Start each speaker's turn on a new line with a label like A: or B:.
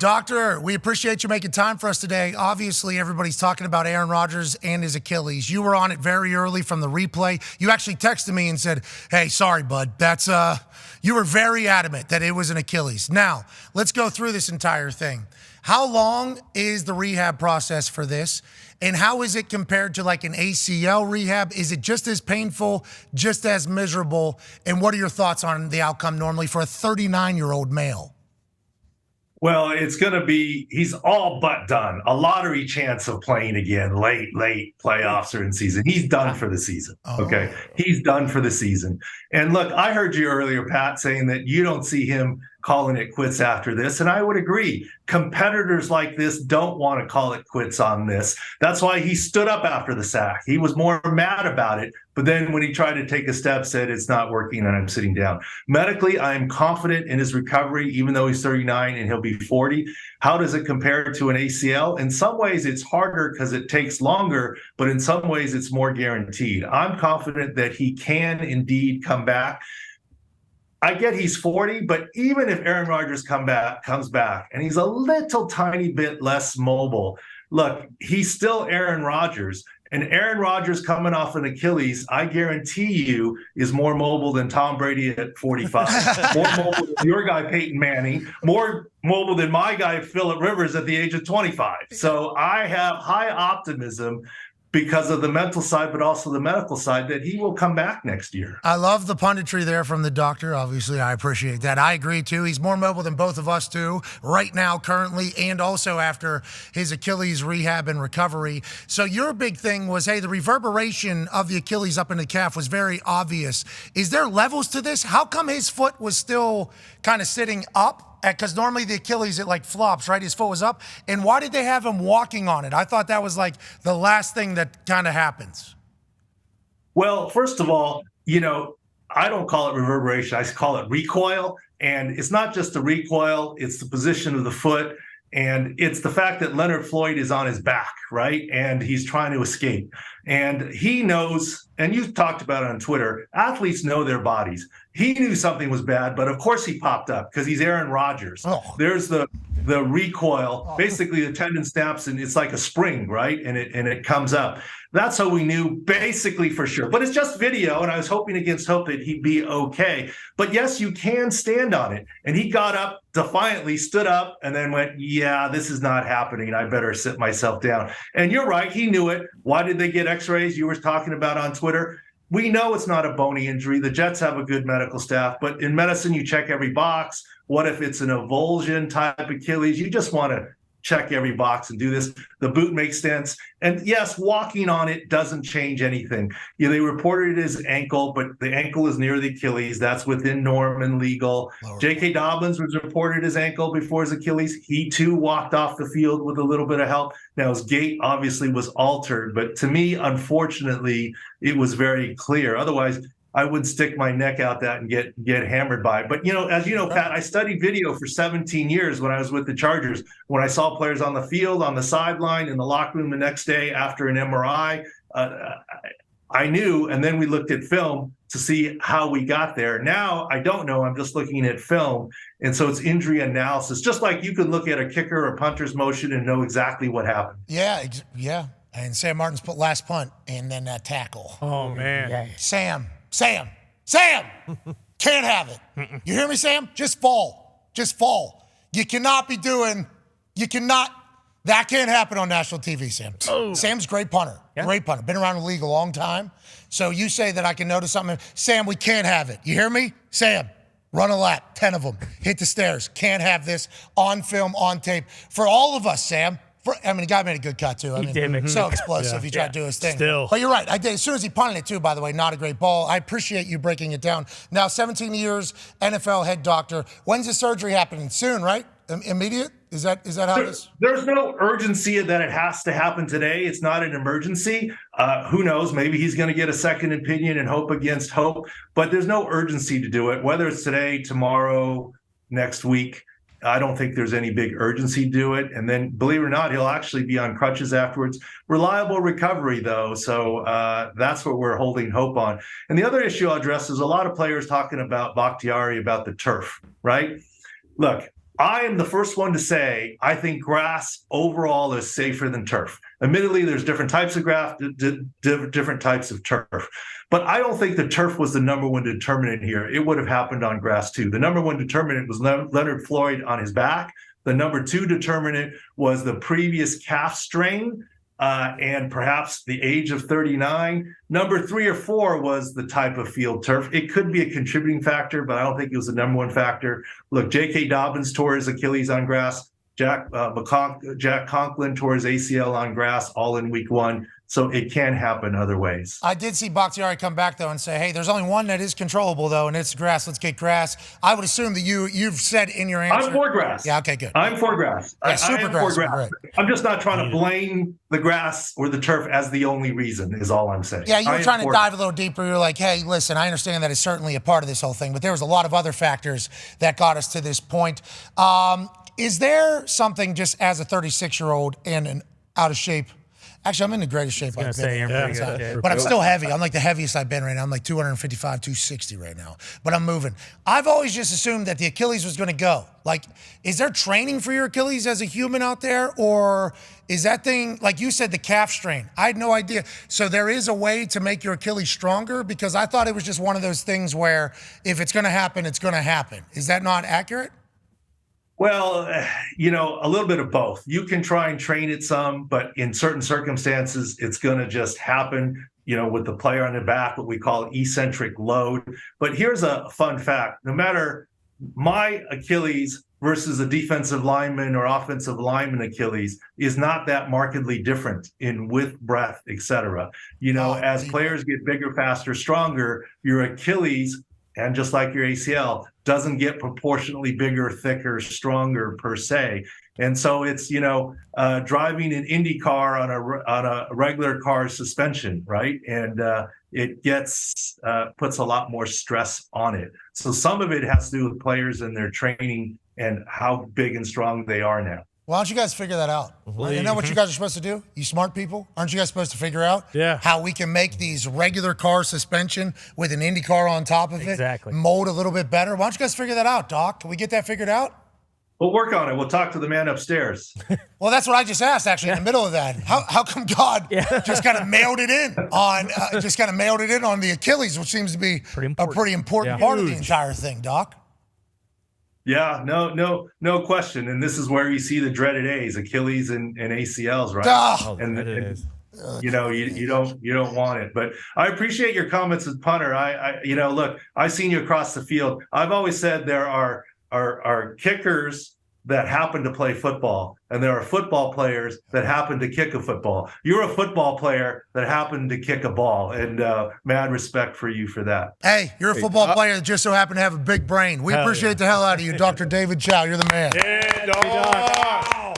A: Doctor, we appreciate you making time for us today. Obviously, everybody's talking about Aaron Rodgers and his Achilles. You were on it very early from the replay. You actually texted me and said, hey, sorry, bud. You were very adamant that it was an Achilles. Now, let's go through this entire thing. How long is the rehab process for this? And how is it compared to like an ACL rehab? Is it just as painful, just as miserable? And what are your thoughts on the outcome normally for a 39-year-old male?
B: Well, it's going to be, he's all but done. A lottery chance of playing again, late playoffs or in season. He's done for the season. Okay. He's done for the season. And look, I heard you earlier, Pat, saying that you don't see him calling it quits after this. And I would agree. Competitors like this don't want to call it quits on this. That's why he stood up after the sack. He was more mad about it. But then when he tried to take a step, said, it's not working and I'm sitting down. Medically, I am confident in his recovery, even though he's 39 and he'll be 40. How does it compare to an ACL? In some ways, it's harder because it takes longer, but in some ways, it's more guaranteed. I'm confident that he can indeed come back. I get he's 40, but even if Aaron Rodgers comes back, and he's a little tiny bit less mobile, look, he's still Aaron Rodgers. And Aaron Rodgers coming off an Achilles, I guarantee you, is more mobile than Tom Brady at 45. More mobile than your guy, Peyton Manning. More mobile than my guy, Phillip Rivers, at the age of 25. So I have high optimism because of the mental side, but also the medical side, that he will come back next year.
A: I love the punditry there from the doctor. Obviously, I appreciate that. I agree, too. He's more mobile than both of us, too, right now, currently, and also after his Achilles rehab and recovery. So your big thing was, hey, the reverberation of the Achilles up in the calf was very obvious. Is there levels to this? How come his foot was still kind of sitting up? Because normally the Achilles, it like flops, right? His foot was up. And why did they have him walking on it? I thought that was like the last thing that kind of happens.
B: Well, first of all, I don't call it reverberation. I call it recoil. And it's not just the recoil, it's the position of the foot. And it's the fact that Leonard Floyd is on his back, right? And he's trying to escape. And he knows, and you've talked about it on Twitter, athletes know their bodies. He knew something was bad, but of course he popped up because he's Aaron Rodgers. There's the recoil. Basically, the tendon snaps and it's like a spring, right? And it comes up. That's how we knew basically for sure. But it's just video, and I was hoping against hope that he'd be okay. But yes, you can stand on it. And he got up defiantly, stood up, and then went, yeah, this is not happening. I better sit myself down. And you're right. He knew it. Why did they get x-rays? You were talking about on Twitter. We know it's not a bony injury. The Jets have a good medical staff, but in medicine, you check every box. What if it's an avulsion type Achilles? You just want to check every box and do this. The boot makes sense. And yes, walking on it doesn't change anything. They reported it as ankle, but the ankle is near the Achilles. That's within norm and legal. J.K. Dobbins was reported as ankle before his Achilles. He too walked off the field with a little bit of help. Now his gait obviously was altered, but to me, unfortunately, it was very clear. Otherwise, I wouldn't stick my neck out that and get hammered by it. But, as you know, Pat, I studied video for 17 years when I was with the Chargers. When I saw players on the field, on the sideline, in the locker room the next day after an MRI, I knew. And then we looked at film to see how we got there. Now, I don't know. I'm just looking at film. And so it's injury analysis, just like you can look at a kicker or punter's motion and know exactly what happened.
A: Yeah. And Sam Martin's last punt and then that tackle.
C: Oh, man.
A: Yeah. Sam, can't have it. You hear me, Sam? Just fall. You cannot, that can't happen on national TV, Sam. Oh. Sam's a great punter, great punter. Been around the league a long time. So you say that I can notice something. Sam, we can't have it. You hear me? Sam, run a lap, 10 of them. Hit the stairs. Can't have this on film, on tape. For all of us, Sam. The guy made a good cut, too.
C: He did.
A: So explosive. He tried to do his thing.
C: Still.
A: But you're right. I did. As soon as he punted it, too, by the way, not a great ball. I appreciate you breaking it down. Now, 17 years, NFL head doctor. When's the surgery happening? Soon, right? Immediate? Is that how this?
B: There's no urgency that it has to happen today. It's not an emergency. Who knows? Maybe he's going to get a second opinion and hope against hope. But there's no urgency to do it, whether it's today, tomorrow, next week. I don't think there's any big urgency to do it. And then, believe it or not, he'll actually be on crutches afterwards. Reliable recovery, though. So that's what we're holding hope on. And the other issue I'll address is a lot of players talking about Bakhtiari, about the turf, right? Look, I am the first one to say I think grass overall is safer than turf. Admittedly, there's different types of grass, different types of turf. But I don't think the turf was the number one determinant here. It would have happened on grass too. The number one determinant was Leonard Floyd on his back. The number two determinant was the previous calf strain and perhaps the age of 39. Number 3 or 4 was the type of field turf. It could be a contributing factor, but I don't think it was the number one factor. Look, J.K. Dobbins tore his Achilles on grass. Jack Conklin tore his ACL on grass, all in week 1. So it can happen other ways.
A: I did see Bakhtiari come back, though, and say, hey, there's only one that is controllable, though, and it's grass. Let's get grass. I would assume that you've said in your answer.
B: I'm for grass.
A: Yeah, okay, good.
B: I'm for grass.
A: Yeah, super grass.
B: I'm just not trying to blame the grass or the turf as the only reason, is all I'm saying.
A: Yeah, you were trying to dive a little deeper. You're like, hey, listen, I understand that it's certainly a part of this whole thing, but there was a lot of other factors that got us to this point. Is there something, just as a 36-year-old and an out-of-shape, actually, I'm in the greatest shape I've been. But I'm still heavy. I'm like the heaviest I've been right now. I'm like 255, 260 right now. But I'm moving. I've always just assumed that the Achilles was going to go. Like, is there training for your Achilles as a human out there? Or is that thing, like you said, the calf strain? I had no idea. So there is a way to make your Achilles stronger? Because I thought it was just one of those things where if it's going to happen, it's going to happen. Is that not accurate?
B: Well, a little bit of both. You can try and train it some, but in certain circumstances, it's going to just happen, with the player on the back, what we call eccentric load. But here's a fun fact. No matter my Achilles versus a defensive lineman or offensive lineman Achilles is not that markedly different in width, breadth, et cetera. As players get bigger, faster, stronger, your Achilles, and just like your ACL, doesn't get proportionately bigger, thicker, stronger per se. And so it's, driving an Indy car on a regular car suspension, right? And it puts a lot more stress on it. So some of it has to do with players and their training and how big and strong they are now.
A: Why don't you guys figure that out? You know what you guys are supposed to do? You smart people? Aren't you guys supposed to figure out how we can make these regular car suspension with an Indy car on top of it mold a little bit better? Why don't you guys figure that out, Doc? Can we get that figured out?
B: We'll work on it. We'll talk to the man upstairs.
A: Well, that's what I just asked, actually, in the middle of that. How come God just kind of mailed it in on the Achilles, which seems to be a pretty important part of the entire thing, Doc?
B: Yeah, no question. And this is where you see the dreaded A's, Achilles and ACLs, right? You don't want it. But I appreciate your comments as punter. Look, I've seen you across the field. I've always said there are kickers that happen to play football, and there are football players that happen to kick a football. You're a football player that happened to kick a ball, and mad respect for you for that.
A: Hey, you're a football player that just so happened to have a big brain. We appreciate the hell out of you, Dr. David Chow. You're the man.
C: Yeah, dog.